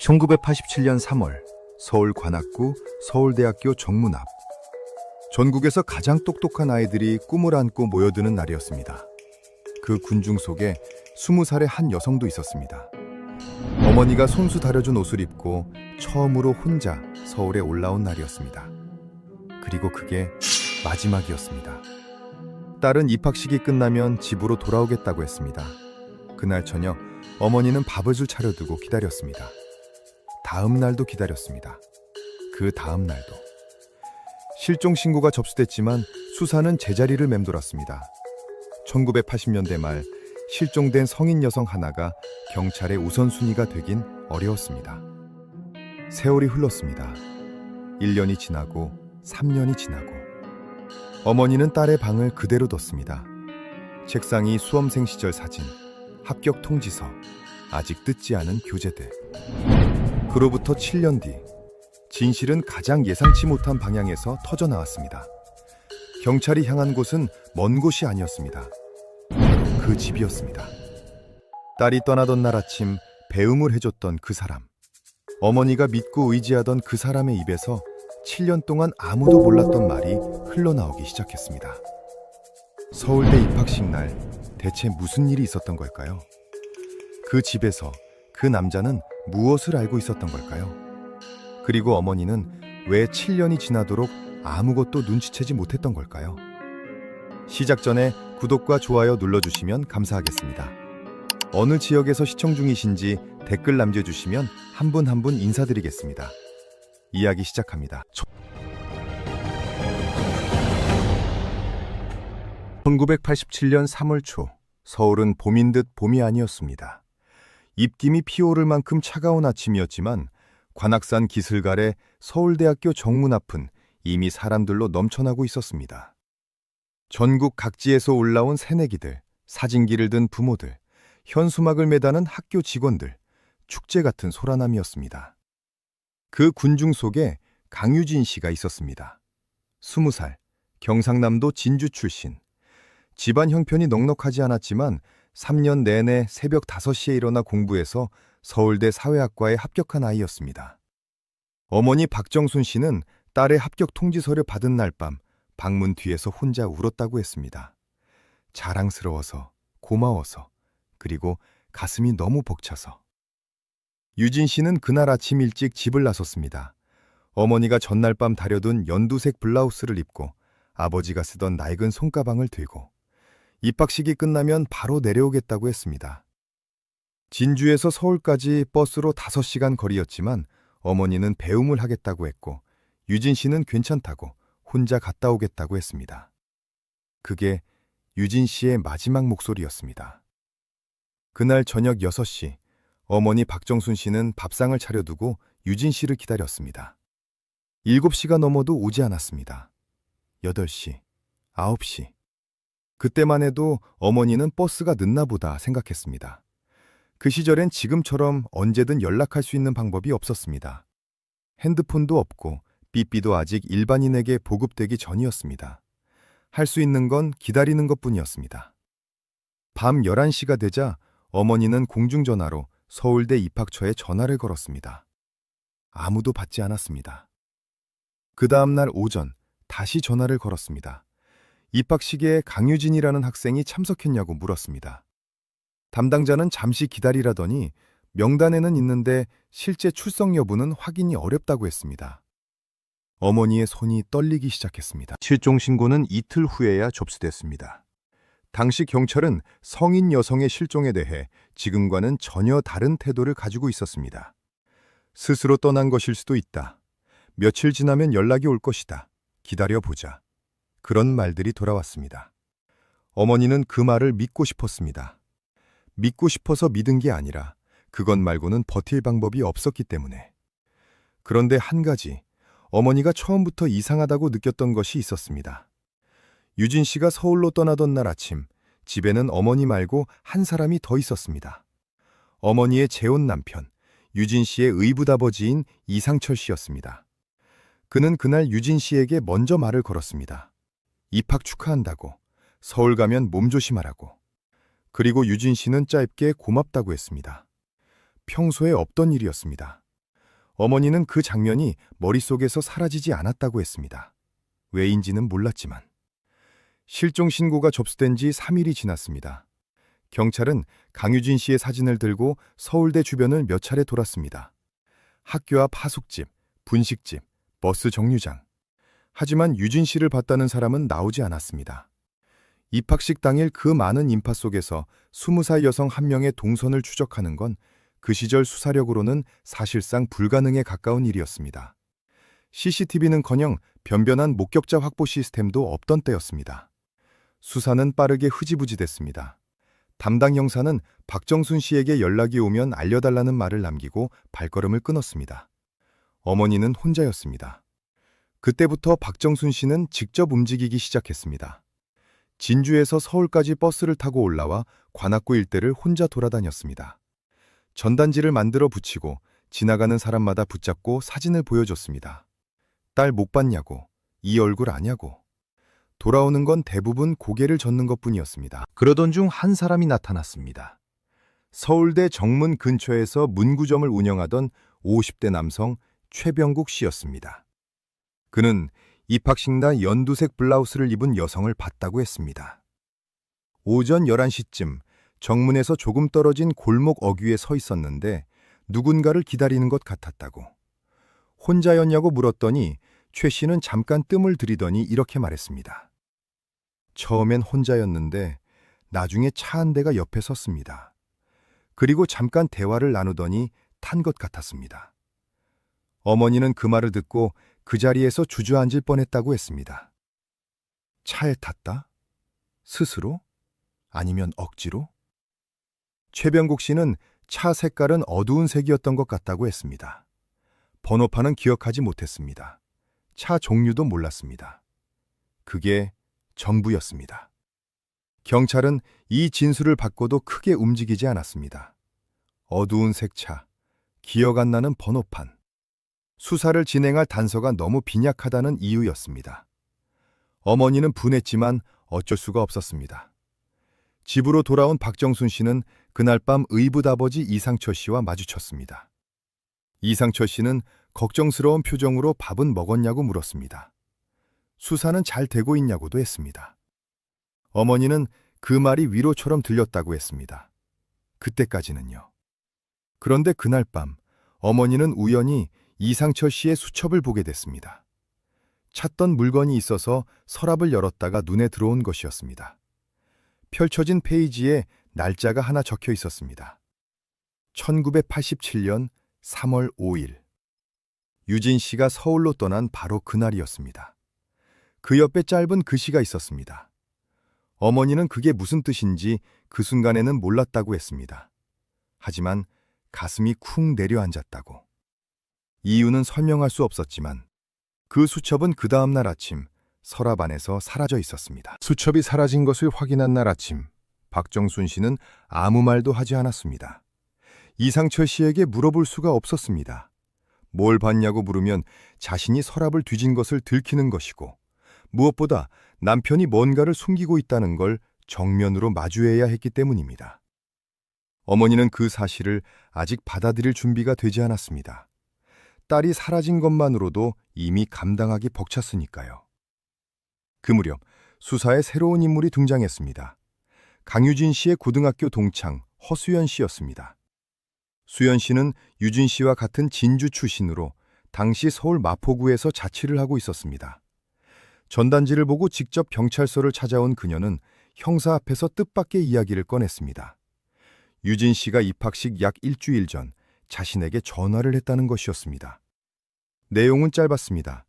(1987년 3월) 서울 관악구 서울대학교 정문 앞. 전국에서 가장 똑똑한 아이들이 꿈을 안고 모여드는 날이었습니다. 그 군중 속에 20살의 한 여성도 있었습니다. 어머니가 손수 다려준 옷을 입고 처음으로 혼자 서울에 올라온 날이었습니다. 그리고 그게 마지막이었습니다. 딸은 입학식이 끝나면 집으로 돌아오겠다고 했습니다. 그날 저녁 어머니는 밥을 차려두고 기다렸습니다. 다음 날도 기다렸습니다. 그 다음 날도. 실종 신고가 접수됐지만 수사는 제자리를 맴돌았습니다. 1980년대 말 실종된 성인 여성 하나가 경찰의 우선순위가 되긴 어려웠습니다. 세월이 흘렀습니다. 1년이 지나고 3년이 지나고 어머니는 딸의 방을 그대로 뒀습니다. 책상이 수험생 시절 사진, 합격 통지서, 아직 뜯지 않은 교재들. 그로부터 7년 뒤 진실은 가장 예상치 못한 방향에서 터져나왔습니다. 경찰이 향한 곳은 먼 곳이 아니었습니다. 바로 그 집이었습니다. 딸이 떠나던 날 아침 배웅을 해줬던 그 사람. 어머니가 믿고 의지하던 그 사람의 입에서 7년 동안 아무도 몰랐던 말이 흘러나오기 시작했습니다. 서울대 입학식 날 대체 무슨 일이 있었던 걸까요? 그 집에서 그 남자는 무엇을 알고 있었던 걸까요? 그리고 어머니는 왜 7년이 지나도록 아무것도 눈치채지 못했던 걸까요? 시작 전에 구독과 좋아요 눌러주시면 감사하겠습니다. 어느 지역에서 시청 중이신지 댓글 남겨주시면 한 분 한 분 인사드리겠습니다. 이야기 시작합니다. 1987년 3월 초 서울은 봄인 듯 봄이 아니었습니다. 입김이 피오를 만큼 차가운 아침이었지만 관악산 기슭아래 서울대학교 정문 앞은 이미 사람들로 넘쳐나고 있었습니다. 전국 각지에서 올라온 새내기들, 사진기를 든 부모들, 현수막을 매다는 학교 직원들, 축제 같은 소란함이었습니다. 그 군중 속에 강유진 씨가 있었습니다. 20살, 경상남도 진주 출신. 집안 형편이 넉넉하지 않았지만 3년 내내 새벽 5시에 일어나 공부해서 서울대 사회학과에 합격한 아이였습니다. 어머니 박정순 씨는 딸의 합격 통지서를 받은 날 밤 방문 뒤에서 혼자 울었다고 했습니다. 자랑스러워서, 고마워서, 그리고 가슴이 너무 벅차서. 유진 씨는 그날 아침 일찍 집을 나섰습니다. 어머니가 전날 밤 다려둔 연두색 블라우스를 입고 아버지가 쓰던 낡은 손가방을 들고 입학식이 끝나면 바로 내려오겠다고 했습니다. 진주에서 서울까지 버스로 5시간 거리였지만 어머니는 배웅을 하겠다고 했고 유진 씨는 괜찮다고 혼자 갔다 오겠다고 했습니다. 그게 유진 씨의 마지막 목소리였습니다. 그날 저녁 6시 어머니 박정순 씨는 밥상을 차려두고 유진 씨를 기다렸습니다. 7시가 넘어도 오지 않았습니다. 8시, 9시. 그때만 해도 어머니는 버스가 늦나 보다 생각했습니다. 그 시절엔 지금처럼 언제든 연락할 수 있는 방법이 없었습니다. 핸드폰도 없고 삐삐도 아직 일반인에게 보급되기 전이었습니다. 할 수 있는 건 기다리는 것뿐이었습니다. 밤 11시가 되자 어머니는 공중전화로 서울대 입학처에 전화를 걸었습니다. 아무도 받지 않았습니다. 그 다음 날 오전 다시 전화를 걸었습니다. 입학식에 강유진이라는 학생이 참석했냐고 물었습니다. 담당자는 잠시 기다리라더니 명단에는 있는데 실제 출석 여부는 확인이 어렵다고 했습니다. 어머니의 손이 떨리기 시작했습니다. 실종 신고는 이틀 후에야 접수됐습니다. 당시 경찰은 성인 여성의 실종에 대해 지금과는 전혀 다른 태도를 가지고 있었습니다. 스스로 떠난 것일 수도 있다. 며칠 지나면 연락이 올 것이다. 기다려보자. 그런 말들이 돌아왔습니다. 어머니는 그 말을 믿고 싶었습니다. 믿고 싶어서 믿은 게 아니라 그것 말고는 버틸 방법이 없었기 때문에. 그런데 한 가지, 어머니가 처음부터 이상하다고 느꼈던 것이 있었습니다. 유진 씨가 서울로 떠나던 날 아침, 집에는 어머니 말고 한 사람이 더 있었습니다. 어머니의 재혼 남편, 유진 씨의 의붓아버지인 이상철 씨였습니다. 그는 그날 유진 씨에게 먼저 말을 걸었습니다. 입학 축하한다고, 서울 가면 몸조심하라고. 그리고 유진 씨는 짧게 고맙다고 했습니다. 평소에 없던 일이었습니다. 어머니는 그 장면이 머릿속에서 사라지지 않았다고 했습니다. 왜인지는 몰랐지만. 실종 신고가 접수된 지 3일이 지났습니다. 경찰은 강유진 씨의 사진을 들고 서울대 주변을 몇 차례 돌았습니다. 학교 앞 하숙집, 분식집, 버스 정류장. 하지만 유진 씨를 봤다는 사람은 나오지 않았습니다. 입학식 당일 그 많은 인파 속에서 20살 여성 한 명의 동선을 추적하는 건 그 시절 수사력으로는 사실상 불가능에 가까운 일이었습니다. CCTV는커녕 변변한 목격자 확보 시스템도 없던 때였습니다. 수사는 빠르게 흐지부지 됐습니다. 담당 형사는 박정순 씨에게 연락이 오면 알려달라는 말을 남기고 발걸음을 끊었습니다. 어머니는 혼자였습니다. 그때부터 박정순 씨는 직접 움직이기 시작했습니다. 진주에서 서울까지 버스를 타고 올라와 관악구 일대를 혼자 돌아다녔습니다. 전단지를 만들어 붙이고 지나가는 사람마다 붙잡고 사진을 보여줬습니다. 딸 못 봤냐고, 이 얼굴 아냐고. 돌아오는 건 대부분 고개를 젓는 것뿐이었습니다. 그러던 중 한 사람이 나타났습니다. 서울대 정문 근처에서 문구점을 운영하던 50대 남성 최병국 씨였습니다. 그는 입학식 날 연두색 블라우스를 입은 여성을 봤다고 했습니다. 오전 11시쯤 정문에서 조금 떨어진 골목 어귀에 서 있었는데 누군가를 기다리는 것 같았다고. 혼자였냐고 물었더니 최 씨는 잠깐 뜸을 들이더니 이렇게 말했습니다. 처음엔 혼자였는데 나중에 차 한 대가 옆에 섰습니다. 그리고 잠깐 대화를 나누더니 탄 것 같았습니다. 어머니는 그 말을 듣고 그 자리에서 주저앉을 뻔했다고 했습니다. 차에 탔다? 스스로? 아니면 억지로? 최병국 씨는 차 색깔은 어두운 색이었던 것 같다고 했습니다. 번호판은 기억하지 못했습니다. 차 종류도 몰랐습니다. 그게 전부였습니다. 경찰은 이 진술을 받고도 크게 움직이지 않았습니다. 어두운 색차, 기억 안 나는 번호판. 수사를 진행할 단서가 너무 빈약하다는 이유였습니다. 어머니는 분했지만 어쩔 수가 없었습니다. 집으로 돌아온 박정순 씨는 그날 밤 의붓 아버지 이상철 씨와 마주쳤습니다. 이상철 씨는 걱정스러운 표정으로 밥은 먹었냐고 물었습니다. 수사는 잘 되고 있냐고도 했습니다. 어머니는 그 말이 위로처럼 들렸다고 했습니다. 그때까지는요. 그런데 그날 밤 어머니는 우연히 이상철 씨의 수첩을 보게 됐습니다. 찾던 물건이 있어서 서랍을 열었다가 눈에 들어온 것이었습니다. 펼쳐진 페이지에 날짜가 하나 적혀 있었습니다. 1987년 3월 5일. 유진 씨가 서울로 떠난 바로 그날이었습니다. 그 옆에 짧은 글씨가 있었습니다. 어머니는 그게 무슨 뜻인지 그 순간에는 몰랐다고 했습니다. 하지만 가슴이 쿵 내려앉았다고. 이유는 설명할 수 없었지만 그 수첩은 그 다음 날 아침 서랍 안에서 사라져 있었습니다. 수첩이 사라진 것을 확인한 날 아침, 박정순 씨는 아무 말도 하지 않았습니다. 이상철 씨에게 물어볼 수가 없었습니다. 뭘 봤냐고 물으면 자신이 서랍을 뒤진 것을 들키는 것이고 무엇보다 남편이 뭔가를 숨기고 있다는 걸 정면으로 마주해야 했기 때문입니다. 어머니는 그 사실을 아직 받아들일 준비가 되지 않았습니다. 딸이 사라진 것만으로도 이미 감당하기 벅찼으니까요. 그 무렵 수사에 새로운 인물이 등장했습니다. 강유진 씨의 고등학교 동창 허수연 씨였습니다. 수연 씨는 유진 씨와 같은 진주 출신으로 당시 서울 마포구에서 자취를 하고 있었습니다. 전단지를 보고 직접 경찰서를 찾아온 그녀는 형사 앞에서 뜻밖의 이야기를 꺼냈습니다. 유진 씨가 입학식 약 일주일 전 자신에게 전화를 했다는 것이었습니다. 내용은 짧았습니다.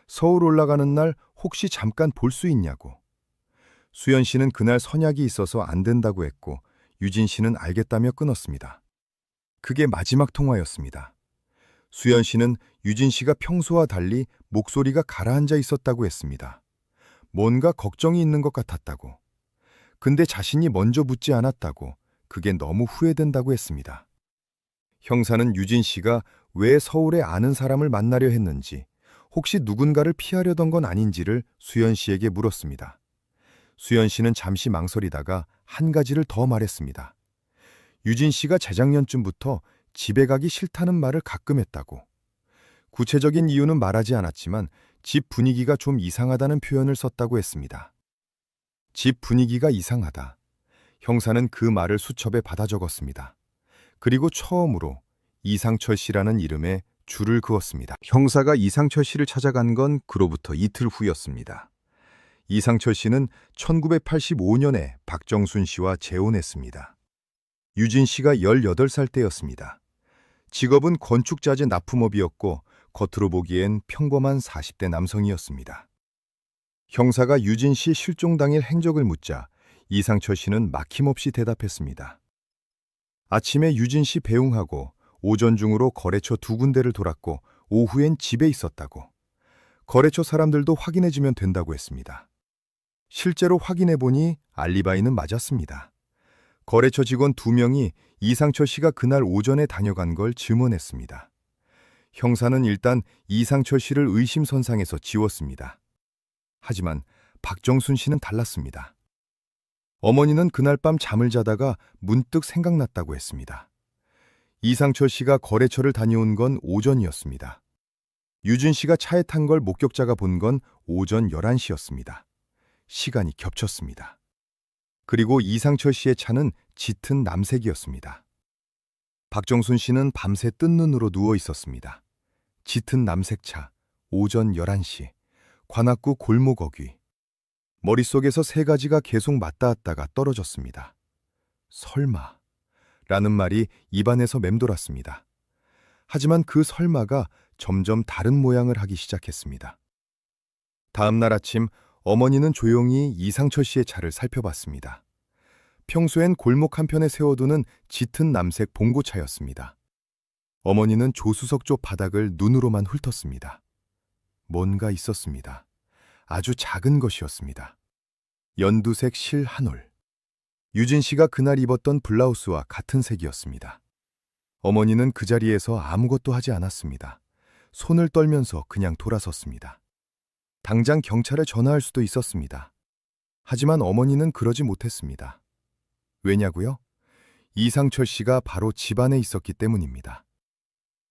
서울 올라가는 날 혹시 잠깐 볼 수 있냐고. 수연 씨는 그날 선약이 있어서 안 된다고 했고 유진 씨는 알겠다며 끊었습니다. 그게 마지막 통화였습니다. 수연 씨는 유진 씨가 평소와 달리 목소리가 가라앉아 있었다고 했습니다. 뭔가 걱정이 있는 것 같았다고. 근데 자신이 먼저 묻지 않았다고. 그게 너무 후회된다고 했습니다. 형사는 유진 씨가 왜 서울에 아는 사람을 만나려 했는지, 혹시 누군가를 피하려던 건 아닌지를 수연 씨에게 물었습니다. 수연 씨는 잠시 망설이다가 한 가지를 더 말했습니다. 유진 씨가 재작년쯤부터 집에 가기 싫다는 말을 가끔 했다고. 구체적인 이유는 말하지 않았지만 집 분위기가 좀 이상하다는 표현을 썼다고 했습니다. 집 분위기가 이상하다. 형사는 그 말을 수첩에 받아 적었습니다. 그리고 처음으로 이상철 씨라는 이름에 줄을 그었습니다. 형사가 이상철 씨를 찾아간 건 그로부터 이틀 후였습니다. 이상철 씨는 1985년에 박정순 씨와 재혼했습니다. 유진 씨가 18살 때였습니다. 직업은 건축자재 납품업이었고 겉으로 보기엔 평범한 40대 남성이었습니다. 형사가 유진 씨 실종 당일 행적을 묻자 이상철 씨는 막힘없이 대답했습니다. 아침에 유진 씨 배웅하고 오전 중으로 거래처 2군데를 돌았고 오후엔 집에 있었다고. 거래처 사람들도 확인해주면 된다고 했습니다. 실제로 확인해보니 알리바이는 맞았습니다. 거래처 직원 2명이 이상철 씨가 그날 오전에 다녀간 걸 증언했습니다. 형사는 일단 이상철 씨를 의심선상에서 지웠습니다. 하지만 박정순 씨는 달랐습니다. 어머니는 그날 밤 잠을 자다가 문득 생각났다고 했습니다. 이상철 씨가 거래처를 다녀온 건 오전이었습니다. 유진 씨가 차에 탄 걸 목격자가 본 건 오전 11시였습니다. 시간이 겹쳤습니다. 그리고 이상철 씨의 차는 짙은 남색이었습니다. 박정순 씨는 밤새 뜬 눈으로 누워 있었습니다. 짙은 남색 차, 오전 11시, 관악구 골목 어귀. 머릿속에서 3가지가 계속 맞닿았다가 떨어졌습니다. 설마 라는 말이 입안에서 맴돌았습니다. 하지만 그 설마가 점점 다른 모양을 하기 시작했습니다. 다음 날 아침 어머니는 조용히 이상철 씨의 차를 살펴봤습니다. 평소엔 골목 한편에 세워두는 짙은 남색 봉고차였습니다. 어머니는 조수석 쪽 바닥을 눈으로만 훑었습니다. 뭔가 있었습니다. 아주 작은 것이었습니다. 연두색 실 한 올. 유진 씨가 그날 입었던 블라우스와 같은 색이었습니다. 어머니는 그 자리에서 아무것도 하지 않았습니다. 손을 떨면서 그냥 돌아섰습니다. 당장 경찰에 전화할 수도 있었습니다. 하지만 어머니는 그러지 못했습니다. 왜냐고요? 이상철 씨가 바로 집 안에 있었기 때문입니다.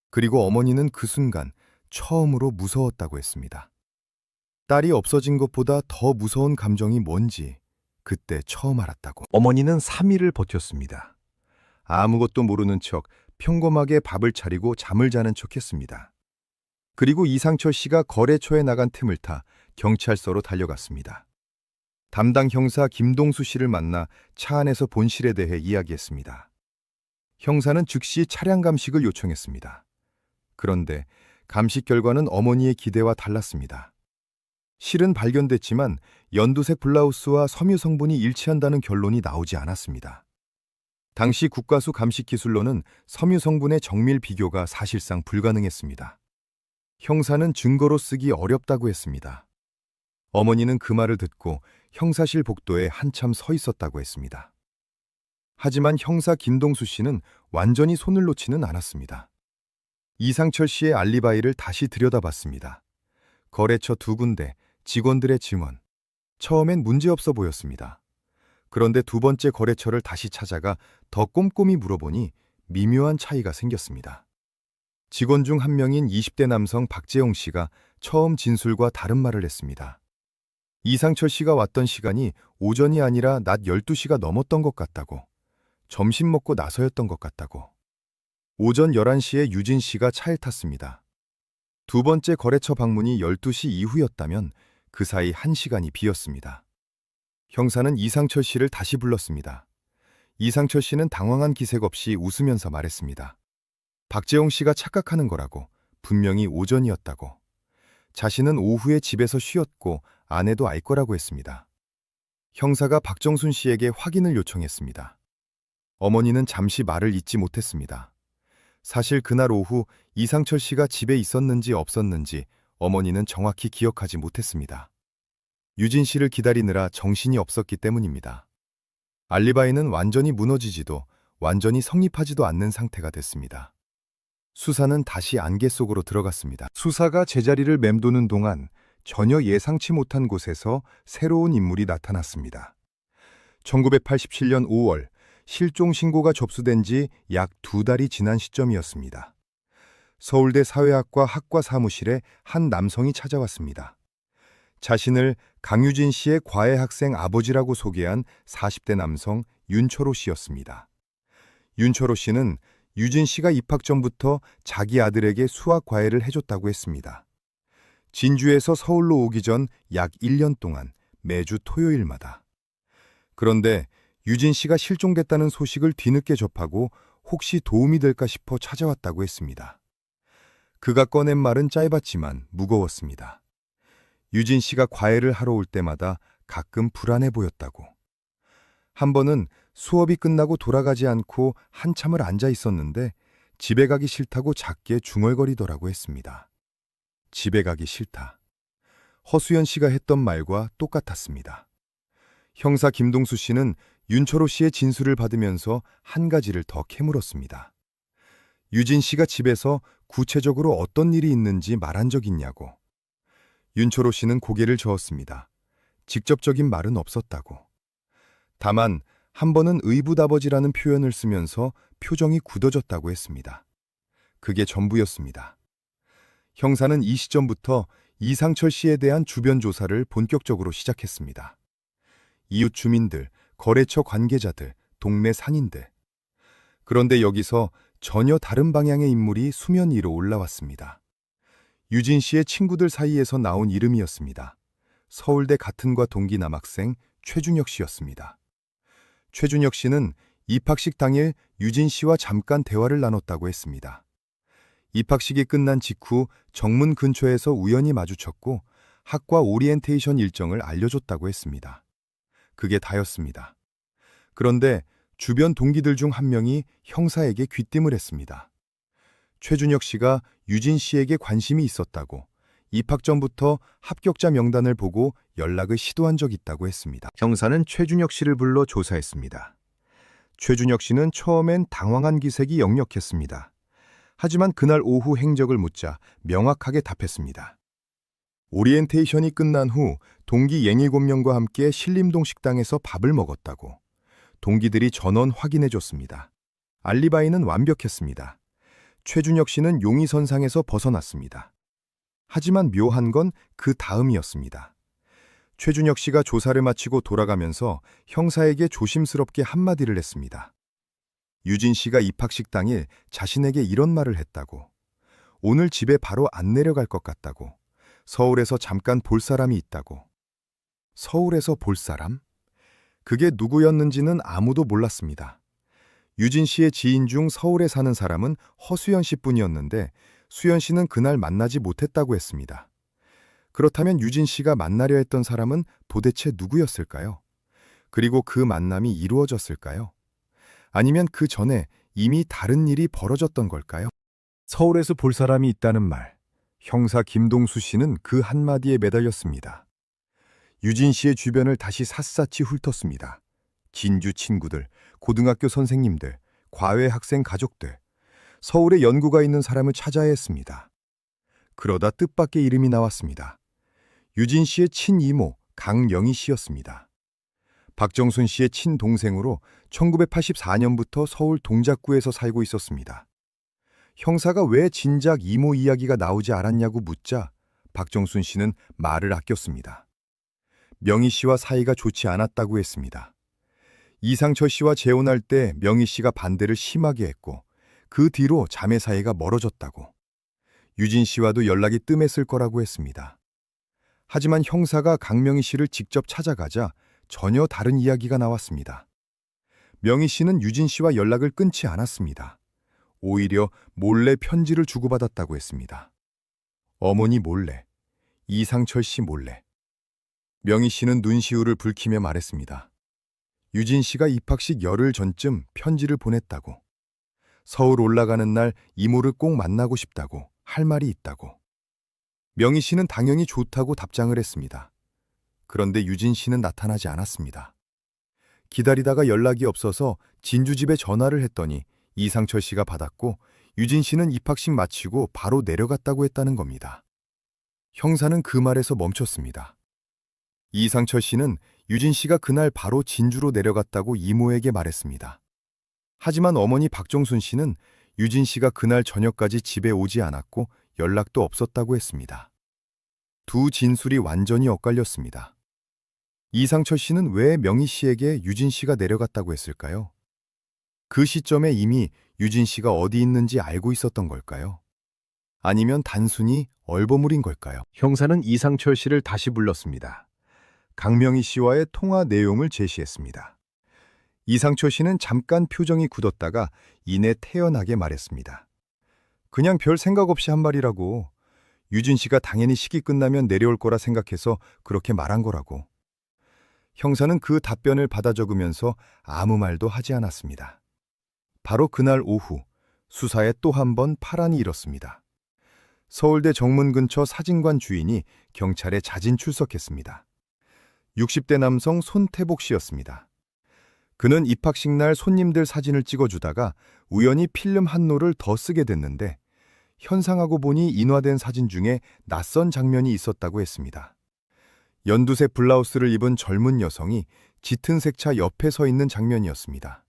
그리고 어머니는 그 순간 처음으로 무서웠다고 했습니다. 딸이 없어진 것보다 더 무서운 감정이 뭔지 그때 처음 알았다고. 어머니는 3일을 버텼습니다. 아무것도 모르는 척 평범하게 밥을 차리고 잠을 자는 척했습니다. 그리고 이상철 씨가 거래처에 나간 틈을 타 경찰서로 달려갔습니다. 담당 형사 김동수 씨를 만나 차 안에서 본실에 대해 이야기했습니다. 형사는 즉시 차량 감식을 요청했습니다. 그런데 감식 결과는 어머니의 기대와 달랐습니다. 실은 발견됐지만 연두색 블라우스와 섬유 성분이 일치한다는 결론이 나오지 않았습니다. 당시 국가수 감식 기술로는 섬유 성분의 정밀 비교가 사실상 불가능했습니다. 형사는 증거로 쓰기 어렵다고 했습니다. 어머니는 그 말을 듣고 형사실 복도에 한참 서 있었다고 했습니다. 하지만 형사 김동수 씨는 완전히 손을 놓지는 않았습니다. 이상철 씨의 알리바이를 다시 들여다봤습니다. 거래처 2군데, 직원들의 증언. 처음엔 문제없어 보였습니다. 그런데 2번째 거래처를 다시 찾아가 더 꼼꼼히 물어보니 미묘한 차이가 생겼습니다. 직원 중 한 명인 20대 남성 박재용 씨가 처음 진술과 다른 말을 했습니다. 이상철 씨가 왔던 시간이 오전이 아니라 낮 12시가 넘었던 것 같다고. 점심 먹고 나서였던 것 같다고. 오전 11시에 유진 씨가 차에 탔습니다. 2번째 거래처 방문이 12시 이후였다면 그 사이 1시간이 비었습니다. 형사는 이상철 씨를 다시 불렀습니다. 이상철 씨는 당황한 기색 없이 웃으면서 말했습니다. 박재홍 씨가 착각하는 거라고, 분명히 오전이었다고. 자신은 오후에 집에서 쉬었고 아내도 알 거라고 했습니다. 형사가 박정순 씨에게 확인을 요청했습니다. 어머니는 잠시 말을 잇지 못했습니다. 사실 그날 오후 이상철 씨가 집에 있었는지 없었는지 어머니는 정확히 기억하지 못했습니다. 유진 씨를 기다리느라 정신이 없었기 때문입니다. 알리바이는 완전히 무너지지도 완전히 성립하지도 않는 상태가 됐습니다. 수사는 다시 안개 속으로 들어갔습니다. 수사가 제자리를 맴도는 동안 전혀 예상치 못한 곳에서 새로운 인물이 나타났습니다. 1987년 5월 실종 신고가 접수된 지 약 2달이 지난 시점이었습니다. 서울대 사회학과 학과 사무실에 한 남성이 찾아왔습니다. 자신을 강유진 씨의 과외 학생 아버지라고 소개한 40대 남성 윤철호 씨였습니다. 윤철호 씨는 유진 씨가 입학 전부터 자기 아들에게 수학 과외를 해줬다고 했습니다. 진주에서 서울로 오기 전 약 1년 동안 매주 토요일마다. 그런데 유진 씨가 실종됐다는 소식을 뒤늦게 접하고 혹시 도움이 될까 싶어 찾아왔다고 했습니다. 그가 꺼낸 말은 짧았지만 무거웠습니다. 유진 씨가 과외를 하러 올 때마다 가끔 불안해 보였다고. 한 번은 수업이 끝나고 돌아가지 않고 한참을 앉아 있었는데 집에 가기 싫다고 작게 중얼거리더라고 했습니다. 집에 가기 싫다. 허수연 씨가 했던 말과 똑같았습니다. 형사 김동수 씨는 윤철호 씨의 진술을 받으면서 한 가지를 더 캐물었습니다. 유진 씨가 집에서 구체적으로 어떤 일이 있는지 말한 적 있냐고. 윤철호 씨는 고개를 저었습니다. 직접적인 말은 없었다고. 다만 한 번은 의붓아버지라는 표현을 쓰면서 표정이 굳어졌다고 했습니다. 그게 전부였습니다. 형사는 이 시점부터 이상철 씨에 대한 주변 조사를 본격적으로 시작했습니다. 이웃 주민들, 거래처 관계자들, 동네 상인들. 그런데 여기서 전혀 다른 방향의 인물이 수면 위로 올라왔습니다. 유진 씨의 친구들 사이에서 나온 이름이었습니다. 서울대 같은 과 동기 남학생 최준혁 씨였습니다. 최준혁 씨는 입학식 당일 유진 씨와 잠깐 대화를 나눴다고 했습니다. 입학식이 끝난 직후 정문 근처에서 우연히 마주쳤고 학과 오리엔테이션 일정을 알려줬다고 했습니다. 그게 다였습니다. 그런데 주변 동기들 중 한 명이 형사에게 귀띔을 했습니다. 최준혁 씨가 유진 씨에게 관심이 있었다고, 입학 전부터 합격자 명단을 보고 연락을 시도한 적 있다고 했습니다. 형사는 최준혁 씨를 불러 조사했습니다. 최준혁 씨는 처음엔 당황한 기색이 역력했습니다. 하지만 그날 오후 행적을 묻자 명확하게 답했습니다. 오리엔테이션이 끝난 후 동기 7명과 함께 신림동 식당에서 밥을 먹었다고. 동기들이 전원 확인해줬습니다. 알리바이는 완벽했습니다. 최준혁 씨는 용의선상에서 벗어났습니다. 하지만 묘한 건 그 다음이었습니다. 최준혁 씨가 조사를 마치고 돌아가면서 형사에게 조심스럽게 한마디를 했습니다. 유진 씨가 입학식 당일 자신에게 이런 말을 했다고. 오늘 집에 바로 안 내려갈 것 같다고. 서울에서 잠깐 볼 사람이 있다고. 서울에서 볼 사람? 그게 누구였는지는 아무도 몰랐습니다. 유진 씨의 지인 중 서울에 사는 사람은 허수연 씨뿐이었는데 수연 씨는 그날 만나지 못했다고 했습니다. 그렇다면 유진 씨가 만나려 했던 사람은 도대체 누구였을까요? 그리고 그 만남이 이루어졌을까요? 아니면 그 전에 이미 다른 일이 벌어졌던 걸까요? 서울에서 볼 사람이 있다는 말. 형사 김동수 씨는 그 한마디에 매달렸습니다. 유진 씨의 주변을 다시 샅샅이 훑었습니다. 진주 친구들, 고등학교 선생님들, 과외 학생 가족들, 서울에 연구가 있는 사람을 찾아야 했습니다. 그러다 뜻밖의 이름이 나왔습니다. 유진 씨의 친이모 강영희 씨였습니다. 박정순 씨의 친동생으로 1984년부터 서울 동작구에서 살고 있었습니다. 형사가 왜 진작 이모 이야기가 나오지 않았냐고 묻자 박정순 씨는 말을 아꼈습니다. 명희 씨와 사이가 좋지 않았다고 했습니다. 이상철 씨와 재혼할 때 명희 씨가 반대를 심하게 했고 그 뒤로 자매 사이가 멀어졌다고. 유진 씨와도 연락이 뜸했을 거라고 했습니다. 하지만 형사가 강명희 씨를 직접 찾아가자 전혀 다른 이야기가 나왔습니다. 명희 씨는 유진 씨와 연락을 끊지 않았습니다. 오히려 몰래 편지를 주고받았다고 했습니다. 어머니 몰래, 이상철 씨 몰래. 명희 씨는 눈시울을 붉히며 말했습니다. 유진 씨가 입학식 열흘 전쯤 편지를 보냈다고. 서울 올라가는 날 이모를 꼭 만나고 싶다고, 할 말이 있다고. 명희 씨는 당연히 좋다고 답장을 했습니다. 그런데 유진 씨는 나타나지 않았습니다. 기다리다가 연락이 없어서 진주집에 전화를 했더니 이상철 씨가 받았고 유진 씨는 입학식 마치고 바로 내려갔다고 했다는 겁니다. 형사는 그 말에서 멈췄습니다. 이상철 씨는 유진 씨가 그날 바로 진주로 내려갔다고 이모에게 말했습니다. 하지만 어머니 박정순 씨는 유진 씨가 그날 저녁까지 집에 오지 않았고 연락도 없었다고 했습니다. 두 진술이 완전히 엇갈렸습니다. 이상철 씨는 왜 명희 씨에게 유진 씨가 내려갔다고 했을까요? 그 시점에 이미 유진 씨가 어디 있는지 알고 있었던 걸까요? 아니면 단순히 얼버무린 걸까요? 형사는 이상철 씨를 다시 불렀습니다. 강명희 씨와의 통화 내용을 제시했습니다. 이상철 씨는 잠깐 표정이 굳었다가 이내 태연하게 말했습니다. 그냥 별 생각 없이 한 말이라고. 유진 씨가 당연히 시기 끝나면 내려올 거라 생각해서 그렇게 말한 거라고. 형사는 그 답변을 받아 적으면서 아무 말도 하지 않았습니다. 바로 그날 오후 수사에 또 한 번 파란이 일었습니다. 서울대 정문 근처 사진관 주인이 경찰에 자진 출석했습니다. 60대 남성 손태복 씨였습니다. 그는 입학식 날 손님들 사진을 찍어주다가 우연히 필름 한 롤을 더 쓰게 됐는데 현상하고 보니 인화된 사진 중에 낯선 장면이 있었다고 했습니다. 연두색 블라우스를 입은 젊은 여성이 짙은 색차 옆에 서 있는 장면이었습니다.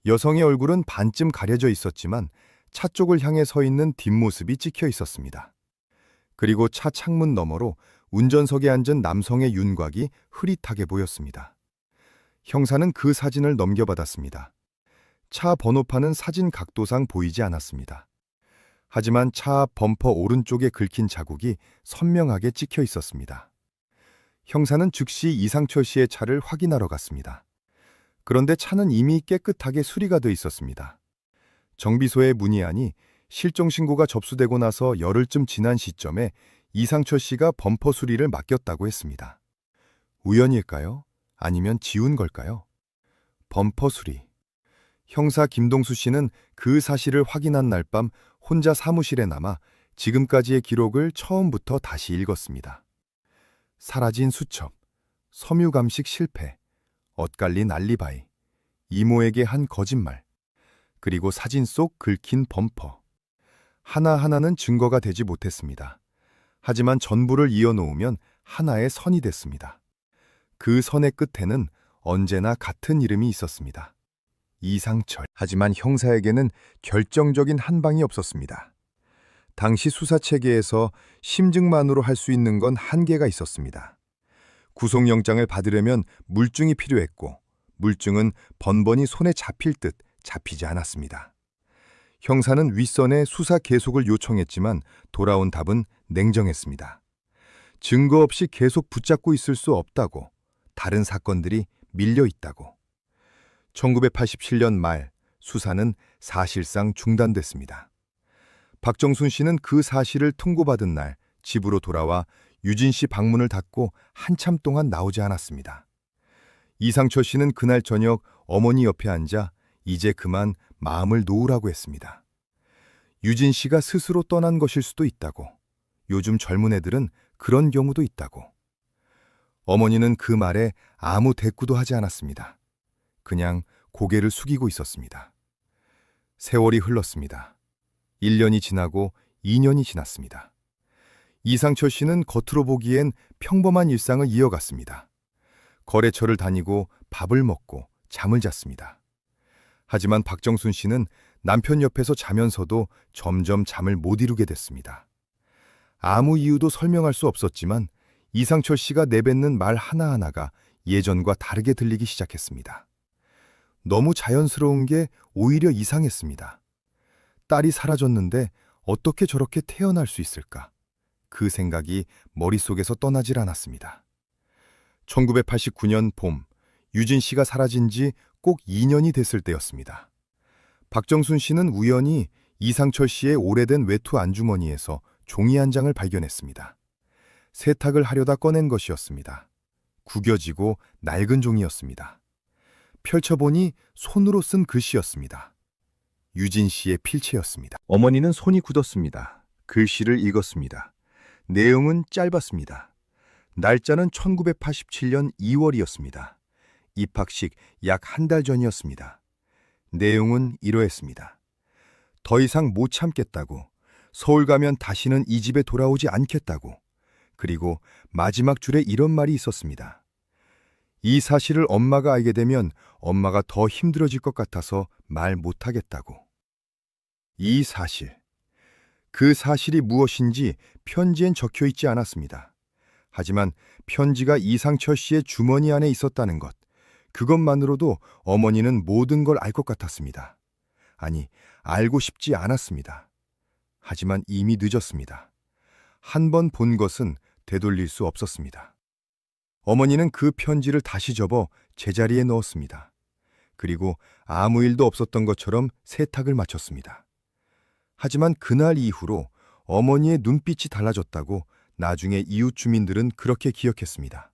여성의 얼굴은 반쯤 가려져 있었지만 차 쪽을 향해 서 있는 뒷모습이 찍혀 있었습니다. 그리고 차 창문 너머로 운전석에 앉은 남성의 윤곽이 흐릿하게 보였습니다. 형사는 그 사진을 넘겨받았습니다. 차 번호판은 사진 각도상 보이지 않았습니다. 하지만 차 앞 범퍼 오른쪽에 긁힌 자국이 선명하게 찍혀 있었습니다. 형사는 즉시 이상철 씨의 차를 확인하러 갔습니다. 그런데 차는 이미 깨끗하게 수리가 돼 있었습니다. 정비소에 문의하니 실종 신고가 접수되고 나서 열흘쯤 지난 시점에 이상철 씨가 범퍼 수리를 맡겼다고 했습니다. 우연일까요? 아니면 지운 걸까요? 범퍼 수리. 형사 김동수 씨는 그 사실을 확인한 날 밤 혼자 사무실에 남아 지금까지의 기록을 처음부터 다시 읽었습니다. 사라진 수첩, 섬유감식 실패, 엇갈린 알리바이, 이모에게 한 거짓말, 그리고 사진 속 긁힌 범퍼. 하나하나는 증거가 되지 못했습니다. 하지만 전부를 이어놓으면 하나의 선이 됐습니다. 그 선의 끝에는 언제나 같은 이름이 있었습니다. 이상철. 하지만 형사에게는 결정적인 한 방이 없었습니다. 당시 수사체계에서 심증만으로 할 수 있는 건 한계가 있었습니다. 구속영장을 받으려면 물증이 필요했고 물증은 번번이 손에 잡힐 듯 잡히지 않았습니다. 형사는 윗선에 수사 계속을 요청했지만 돌아온 답은 냉정했습니다. 증거 없이 계속 붙잡고 있을 수 없다고, 다른 사건들이 밀려 있다고. 1987년 말 수사는 사실상 중단됐습니다. 박정순 씨는 그 사실을 통보받은 날 집으로 돌아와 유진 씨 방문을 닫고 한참 동안 나오지 않았습니다. 이상철 씨는 그날 저녁 어머니 옆에 앉아 이제 그만 마음을 놓으라고 했습니다. 유진 씨가 스스로 떠난 것일 수도 있다고. 요즘 젊은 애들은 그런 경우도 있다고. 어머니는 그 말에 아무 대꾸도 하지 않았습니다. 그냥 고개를 숙이고 있었습니다. 세월이 흘렀습니다. 1년이 지나고 2년이 지났습니다. 이상철 씨는 겉으로 보기엔 평범한 일상을 이어갔습니다. 거래처를 다니고 밥을 먹고 잠을 잤습니다. 하지만 박정순 씨는 남편 옆에서 자면서도 점점 잠을 못 이루게 됐습니다. 아무 이유도 설명할 수 없었지만 이상철 씨가 내뱉는 말 하나하나가 예전과 다르게 들리기 시작했습니다. 너무 자연스러운 게 오히려 이상했습니다. 딸이 사라졌는데 어떻게 저렇게 태어날 수 있을까? 그 생각이 머릿속에서 떠나질 않았습니다. 1989년 봄, 유진 씨가 사라진 지 꼭 2년이 됐을 때였습니다. 박정순 씨는 우연히 이상철 씨의 오래된 외투 안주머니에서 종이 한 장을 발견했습니다. 세탁을 하려다 꺼낸 것이었습니다. 구겨지고 낡은 종이였습니다. 펼쳐보니 손으로 쓴 글씨였습니다. 유진 씨의 필체였습니다. 어머니는 손이 굳었습니다. 글씨를 읽었습니다. 내용은 짧았습니다. 날짜는 1987년 2월이었습니다. 입학식 약 한 달 전이었습니다. 내용은 이러했습니다. 더 이상 못 참겠다고, 서울 가면 다시는 이 집에 돌아오지 않겠다고, 그리고 마지막 줄에 이런 말이 있었습니다. 이 사실을 엄마가 알게 되면 엄마가 더 힘들어질 것 같아서 말 못하겠다고. 이 사실, 그 사실이 무엇인지 편지엔 적혀 있지 않았습니다. 하지만 편지가 이상철 씨의 주머니 안에 있었다는 것, 그것만으로도 어머니는 모든 걸 알 것 같았습니다. 아니, 알고 싶지 않았습니다. 하지만 이미 늦었습니다. 한 번 본 것은 되돌릴 수 없었습니다. 어머니는 그 편지를 다시 접어 제자리에 넣었습니다. 그리고 아무 일도 없었던 것처럼 세탁을 마쳤습니다. 하지만 그날 이후로 어머니의 눈빛이 달라졌다고 나중에 이웃 주민들은 그렇게 기억했습니다.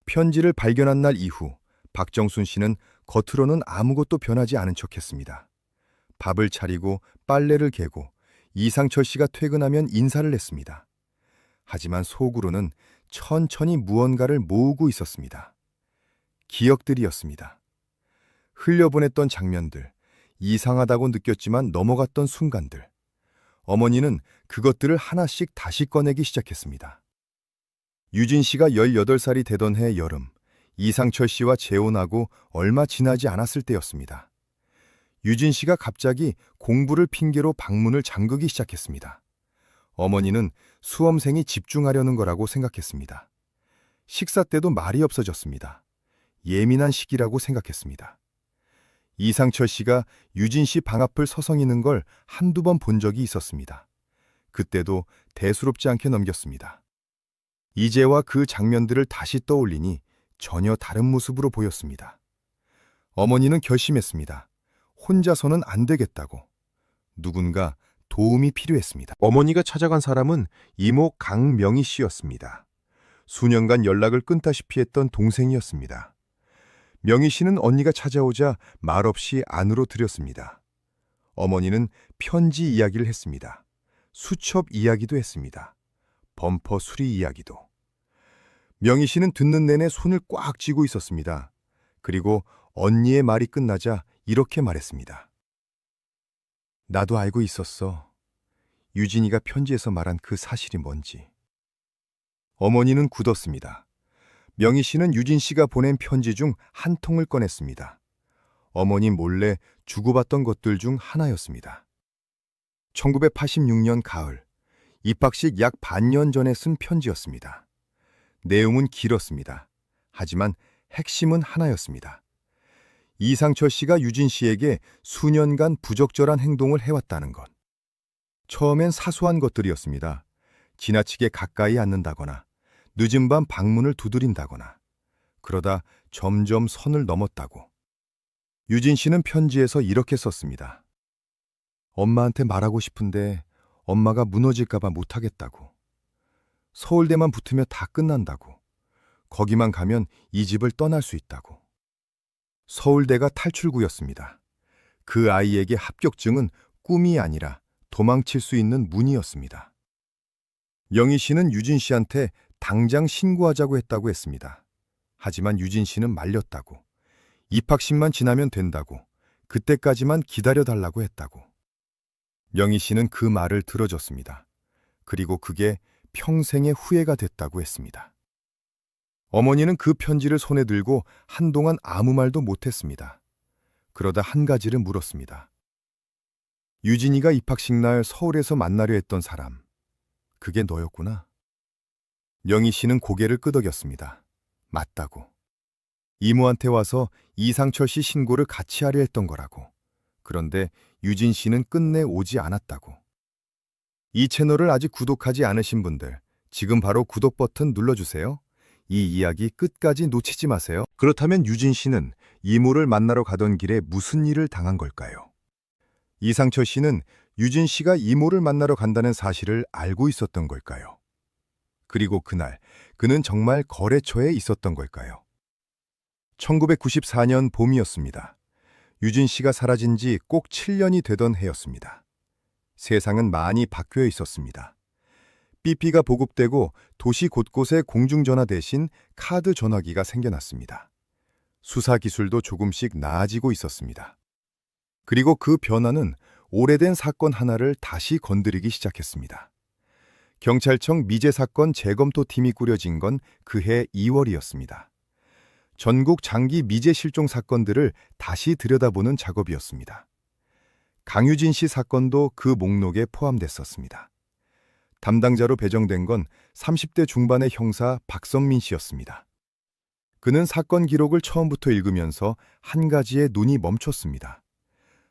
편지를 발견한 날 이후 박정순 씨는 겉으로는 아무것도 변하지 않은 척했습니다. 밥을 차리고 빨래를 개고 이상철 씨가 퇴근하면 인사를 했습니다. 하지만 속으로는 천천히 무언가를 모으고 있었습니다. 기억들이었습니다. 흘려보냈던 장면들, 이상하다고 느꼈지만 넘어갔던 순간들. 어머니는 그것들을 하나씩 다시 꺼내기 시작했습니다. 유진 씨가 18살이 되던 해 여름, 이상철 씨와 재혼하고 얼마 지나지 않았을 때였습니다. 유진 씨가 갑자기 공부를 핑계로 방문을 잠그기 시작했습니다. 어머니는 수험생이 집중하려는 거라고 생각했습니다. 식사 때도 말이 없어졌습니다. 예민한 시기라고 생각했습니다. 이상철 씨가 유진 씨 방 앞을 서성이는 걸 한두 번 본 적이 있었습니다. 그때도 대수롭지 않게 넘겼습니다. 이제와 그 장면들을 다시 떠올리니 전혀 다른 모습으로 보였습니다. 어머니는 결심했습니다. 혼자서는 안 되겠다고. 누군가 도움이 필요했습니다. 어머니가 찾아간 사람은 이모 강명희 씨였습니다. 수년간 연락을 끊다시피 했던 동생이었습니다. 명희 씨는 언니가 찾아오자 말없이 안으로 들였습니다. 어머니는 편지 이야기를 했습니다. 수첩 이야기도 했습니다. 범퍼 수리 이야기도. 명희 씨는 듣는 내내 손을 꽉 쥐고 있었습니다. 그리고 언니의 말이 끝나자 이렇게 말했습니다. 나도 알고 있었어. 유진이가 편지에서 말한 그 사실이 뭔지. 어머니는 굳었습니다. 명희 씨는 유진 씨가 보낸 편지 중 한 통을 꺼냈습니다. 어머니 몰래 주고받던 것들 중 하나였습니다. 1986년 가을, 입학식 약 반년 전에 쓴 편지였습니다. 내용은 길었습니다. 하지만 핵심은 하나였습니다. 이상철 씨가 유진 씨에게 수년간 부적절한 행동을 해왔다는 것. 처음엔 사소한 것들이었습니다. 지나치게 가까이 앉는다거나 늦은 밤 방문을 두드린다거나 그러다 점점 선을 넘었다고. 유진 씨는 편지에서 이렇게 썼습니다. 엄마한테 말하고 싶은데 엄마가 무너질까 봐 못하겠다고. 서울대만 붙으면 다 끝난다고. 거기만 가면 이 집을 떠날 수 있다고. 서울대가 탈출구였습니다. 그 아이에게 합격증은 꿈이 아니라 도망칠 수 있는 문이었습니다. 명희 씨는 유진 씨한테 당장 신고하자고 했다고 했습니다. 하지만 유진 씨는 말렸다고. 입학식만 지나면 된다고. 그때까지만 기다려달라고 했다고. 명희 씨는 그 말을 들어줬습니다. 그리고 그게 평생의 후회가 됐다고 했습니다. 어머니는 그 편지를 손에 들고 한동안 아무 말도 못했습니다. 그러다 한 가지를 물었습니다. 유진이가 입학식 날 서울에서 만나려 했던 사람, 그게 너였구나? 명희 씨는 고개를 끄덕였습니다. 맞다고. 이모한테 와서 이상철 씨 신고를 같이 하려 했던 거라고. 그런데 유진 씨는 끝내 오지 않았다고. 이 채널을 아직 구독하지 않으신 분들, 지금 바로 구독 버튼 눌러주세요. 이 이야기 끝까지 놓치지 마세요. 그렇다면 유진 씨는 이모를 만나러 가던 길에 무슨 일을 당한 걸까요? 이상철 씨는 유진 씨가 이모를 만나러 간다는 사실을 알고 있었던 걸까요? 그리고 그날 그는 정말 거래처에 있었던 걸까요? 1994년 봄이었습니다. 유진 씨가 사라진 지 꼭 7년이 되던 해였습니다. 세상은 많이 바뀌어 있었습니다. 삐삐가 보급되고 도시 곳곳에 공중전화 대신 카드 전화기가 생겨났습니다. 수사 기술도 조금씩 나아지고 있었습니다. 그리고 그 변화는 오래된 사건 하나를 다시 건드리기 시작했습니다. 경찰청 미제 사건 재검토 팀이 꾸려진 건 그해 2월이었습니다. 전국 장기 미제 실종 사건들을 다시 들여다보는 작업이었습니다. 강유진 씨 사건도 그 목록에 포함됐었습니다. 담당자로 배정된 건 30대 중반의 형사 박성민 씨였습니다. 그는 사건 기록을 처음부터 읽으면서 한 가지에 눈이 멈췄습니다.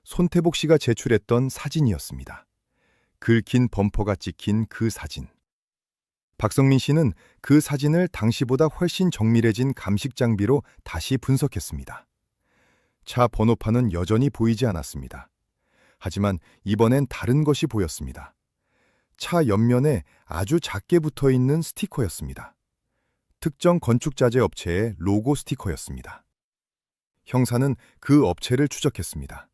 손태복 씨가 제출했던 사진이었습니다. 긁힌 범퍼가 찍힌 그 사진. 박성민 씨는 그 사진을 당시보다 훨씬 정밀해진 감식 장비로 다시 분석했습니다. 차 번호판은 여전히 보이지 않았습니다. 하지만 이번엔 다른 것이 보였습니다. 차 옆면에 아주 작게 붙어 있는 스티커였습니다. 특정 건축자재 업체의 로고 스티커였습니다. 형사는 그 업체를 추적했습니다.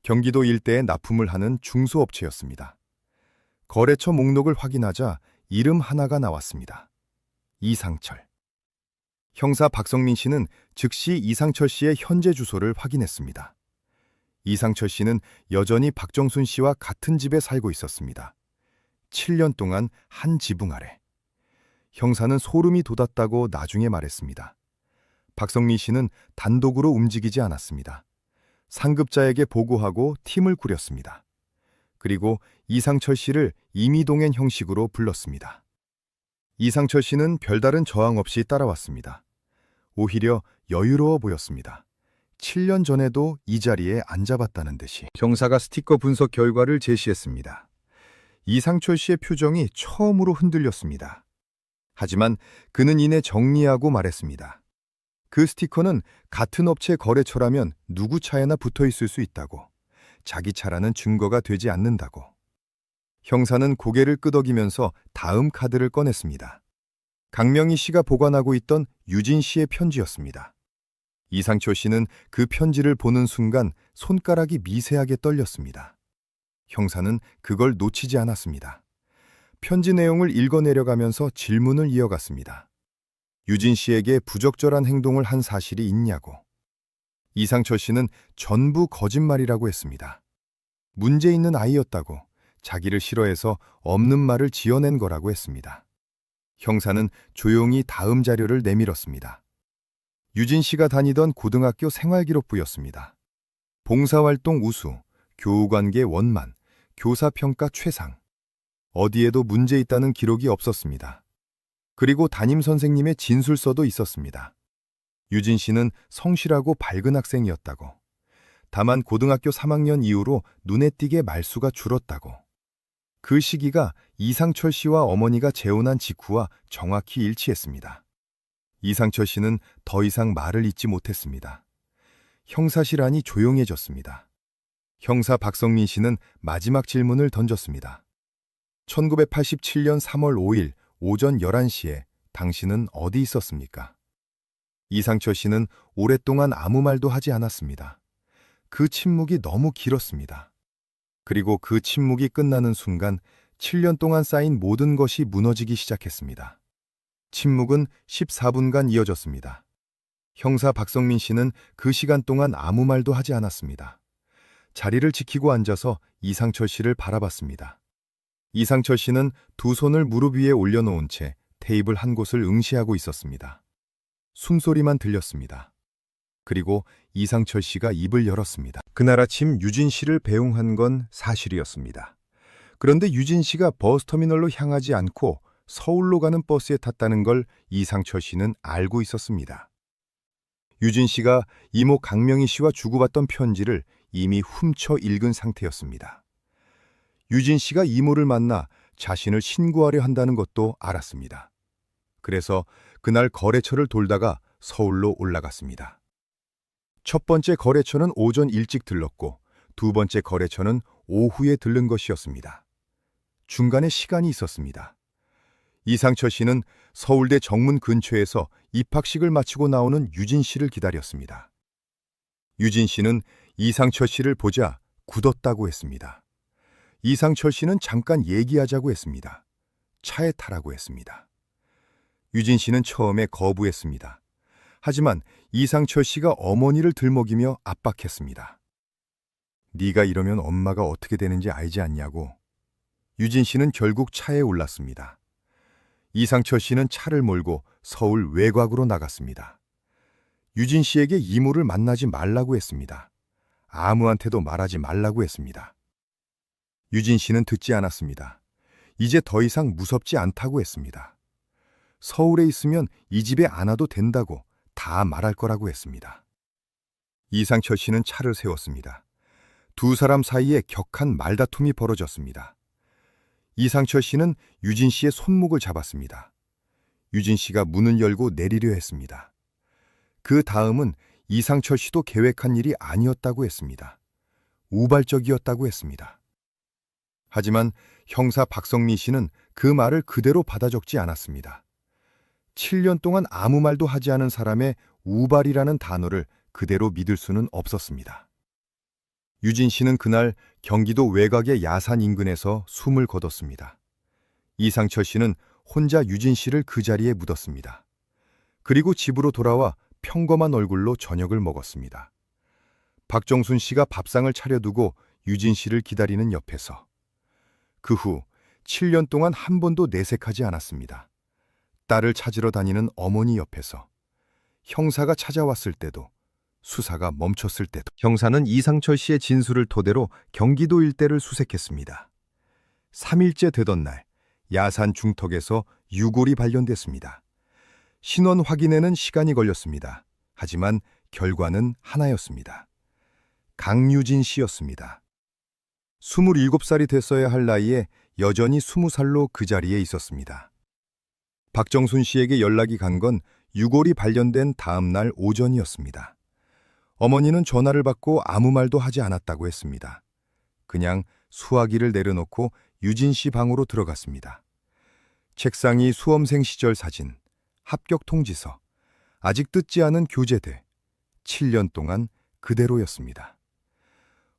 경기도 일대에 납품을 하는 중소업체였습니다. 거래처 목록을 확인하자 이름 하나가 나왔습니다. 이상철. 형사 박성민 씨는 즉시 이상철 씨의 현재 주소를 확인했습니다. 이상철 씨는 여전히 박정순 씨와 같은 집에 살고 있었습니다. 7년 동안 한 지붕 아래. 형사는 소름이 돋았다고 나중에 말했습니다. 박성민 씨는 단독으로 움직이지 않았습니다. 상급자에게 보고하고 팀을 꾸렸습니다. 그리고 이상철 씨를 임의동행 형식으로 불렀습니다. 이상철 씨는 별다른 저항 없이 따라왔습니다. 오히려 여유로워 보였습니다. 7년 전에도 이 자리에 앉아봤다는 듯이. 형사가 스티커 분석 결과를 제시했습니다. 이상철 씨의 표정이 처음으로 흔들렸습니다. 하지만 그는 이내 정리하고 말했습니다. 그 스티커는 같은 업체 거래처라면 누구 차에나 붙어 있을 수 있다고. 자기 차라는 증거가 되지 않는다고. 형사는 고개를 끄덕이면서 다음 카드를 꺼냈습니다. 강명희 씨가 보관하고 있던 유진 씨의 편지였습니다. 이상철 씨는 그 편지를 보는 순간 손가락이 미세하게 떨렸습니다. 형사는 그걸 놓치지 않았습니다. 편지 내용을 읽어내려가면서 질문을 이어갔습니다. 유진 씨에게 부적절한 행동을 한 사실이 있냐고. 이상철 씨는 전부 거짓말이라고 했습니다. 문제 있는 아이였다고, 자기를 싫어해서 없는 말을 지어낸 거라고 했습니다. 형사는 조용히 다음 자료를 내밀었습니다. 유진 씨가 다니던 고등학교 생활기록부였습니다. 봉사활동 우수, 교우관계 원만, 교사평가 최상. 어디에도 문제 있다는 기록이 없었습니다. 그리고 담임선생님의 진술서도 있었습니다. 유진 씨는 성실하고 밝은 학생이었다고. 다만 고등학교 3학년 이후로 눈에 띄게 말수가 줄었다고. 그 시기가 이상철 씨와 어머니가 재혼한 직후와 정확히 일치했습니다. 이상철 씨는 더 이상 말을 잇지 못했습니다. 형사실 안이 조용해졌습니다. 형사 박성민 씨는 마지막 질문을 던졌습니다. 1987년 3월 5일 오전 11시에 당신은 어디 있었습니까? 이상철 씨는 오랫동안 아무 말도 하지 않았습니다. 그 침묵이 너무 길었습니다. 그리고 그 침묵이 끝나는 순간 7년 동안 쌓인 모든 것이 무너지기 시작했습니다. 침묵은 14분간 이어졌습니다. 형사 박성민 씨는 그 시간 동안 아무 말도 하지 않았습니다. 자리를 지키고 앉아서 이상철 씨를 바라봤습니다. 이상철 씨는 두 손을 무릎 위에 올려놓은 채 테이블 한 곳을 응시하고 있었습니다. 숨소리만 들렸습니다. 그리고 이상철 씨가 입을 열었습니다. 그날 아침 유진 씨를 배웅한 건 사실이었습니다. 그런데 유진 씨가 버스터미널로 향하지 않고 서울로 가는 버스에 탔다는 걸 이상철 씨는 알고 있었습니다. 유진 씨가 이모 강명희 씨와 주고받던 편지를 이미 훔쳐 읽은 상태였습니다. 유진 씨가 이모를 만나 자신을 신고하려 한다는 것도 알았습니다. 그래서 그날 거래처를 돌다가 서울로 올라갔습니다. 첫 번째 거래처는 오전 일찍 들렀고 두 번째 거래처는 오후에 들른 것이었습니다. 중간에 시간이 있었습니다. 이상철 씨는 서울대 정문 근처에서 입학식을 마치고 나오는 유진 씨를 기다렸습니다. 유진 씨는 이상철 씨를 보자 굳었다고 했습니다. 이상철 씨는 잠깐 얘기하자고 했습니다. 차에 타라고 했습니다. 유진 씨는 처음에 거부했습니다. 하지만 이상철 씨가 어머니를 들먹이며 압박했습니다. 네가 이러면 엄마가 어떻게 되는지 알지 않냐고. 유진 씨는 결국 차에 올랐습니다. 이상철 씨는 차를 몰고 서울 외곽으로 나갔습니다. 유진 씨에게 이모를 만나지 말라고 했습니다. 아무한테도 말하지 말라고 했습니다. 유진 씨는 듣지 않았습니다. 이제 더 이상 무섭지 않다고 했습니다. 서울에 있으면 이 집에 안 와도 된다고 다 말할 거라고 했습니다. 이상철 씨는 차를 세웠습니다. 두 사람 사이에 격한 말다툼이 벌어졌습니다. 이상철 씨는 유진 씨의 손목을 잡았습니다. 유진 씨가 문을 열고 내리려 했습니다. 그 다음은 이상철 씨도 계획한 일이 아니었다고 했습니다. 우발적이었다고 했습니다. 하지만 형사 박성미 씨는 그 말을 그대로 받아 적지 않았습니다. 7년 동안 아무 말도 하지 않은 사람의 우발이라는 단어를 그대로 믿을 수는 없었습니다. 유진 씨는 그날 경기도 외곽의 야산 인근에서 숨을 거뒀습니다. 이상철 씨는 혼자 유진 씨를 그 자리에 묻었습니다. 그리고 집으로 돌아와 평범한 얼굴로 저녁을 먹었습니다. 박정순 씨가 밥상을 차려두고 유진 씨를 기다리는 옆에서. 그 후 7년 동안 한 번도 내색하지 않았습니다. 딸을 찾으러 다니는 어머니 옆에서. 형사가 찾아왔을 때도, 수사가 멈췄을 때도. 형사는 이상철 씨의 진술을 토대로 경기도 일대를 수색했습니다. 3일째 되던 날, 야산 중턱에서 유골이 발견됐습니다. 신원 확인에는 시간이 걸렸습니다. 하지만 결과는 하나였습니다. 강유진 씨였습니다. 27살이 됐어야 할 나이에 여전히 20살로 그 자리에 있었습니다. 박정순 씨에게 연락이 간 건 유골이 발견된 다음 날 오전이었습니다. 어머니는 전화를 받고 아무 말도 하지 않았다고 했습니다. 그냥 수화기를 내려놓고 유진 씨 방으로 들어갔습니다. 책상이 수험생 시절 사진, 합격 통지서, 아직 뜯지 않은 교재들, 7년 동안 그대로였습니다.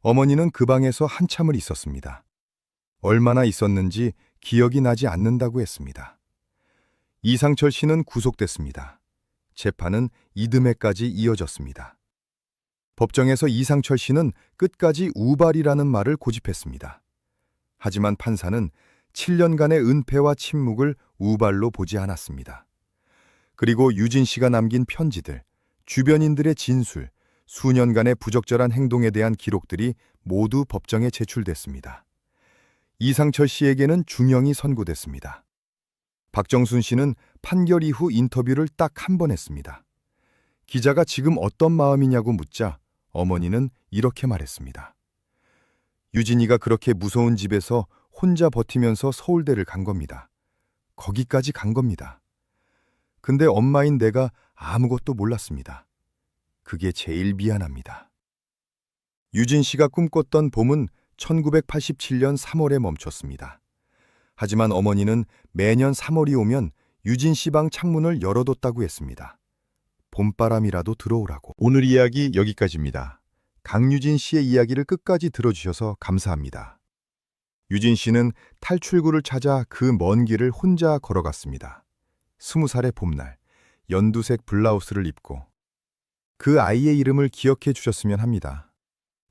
어머니는 그 방에서 한참을 있었습니다. 얼마나 있었는지 기억이 나지 않는다고 했습니다. 이상철 씨는 구속됐습니다. 재판은 이듬해까지 이어졌습니다. 법정에서 이상철 씨는 끝까지 우발이라는 말을 고집했습니다. 하지만 판사는 7년간의 은폐와 침묵을 우발로 보지 않았습니다. 그리고 유진 씨가 남긴 편지들, 주변인들의 진술, 수년간의 부적절한 행동에 대한 기록들이 모두 법정에 제출됐습니다. 이상철 씨에게는 중형이 선고됐습니다. 박정순 씨는 판결 이후 인터뷰를 딱 한 번 했습니다. 기자가 지금 어떤 마음이냐고 묻자 어머니는 이렇게 말했습니다. 유진이가 그렇게 무서운 집에서 혼자 버티면서 서울대를 간 겁니다. 거기까지 간 겁니다. 근데 엄마인 내가 아무것도 몰랐습니다. 그게 제일 미안합니다. 유진 씨가 꿈꿨던 봄은 1987년 3월에 멈췄습니다. 하지만 어머니는 매년 3월이 오면 유진 씨 방 창문을 열어뒀다고 했습니다. 봄바람이라도 들어오라고. 오늘 이야기 여기까지입니다. 강유진 씨의 이야기를 끝까지 들어주셔서 감사합니다. 유진 씨는 탈출구를 찾아 그 먼 길을 혼자 걸어갔습니다. 20살의 봄날, 연두색 블라우스를 입고. 그 아이의 이름을 기억해 주셨으면 합니다.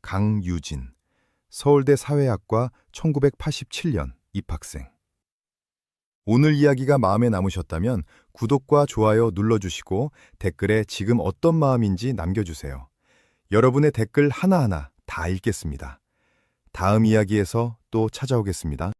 강유진, 서울대 사회학과 1987년 입학생. 오늘 이야기가 마음에 남으셨다면 구독과 좋아요 눌러주시고 댓글에 지금 어떤 마음인지 남겨주세요. 여러분의 댓글 하나하나 다 읽겠습니다. 다음 이야기에서 또 찾아오겠습니다.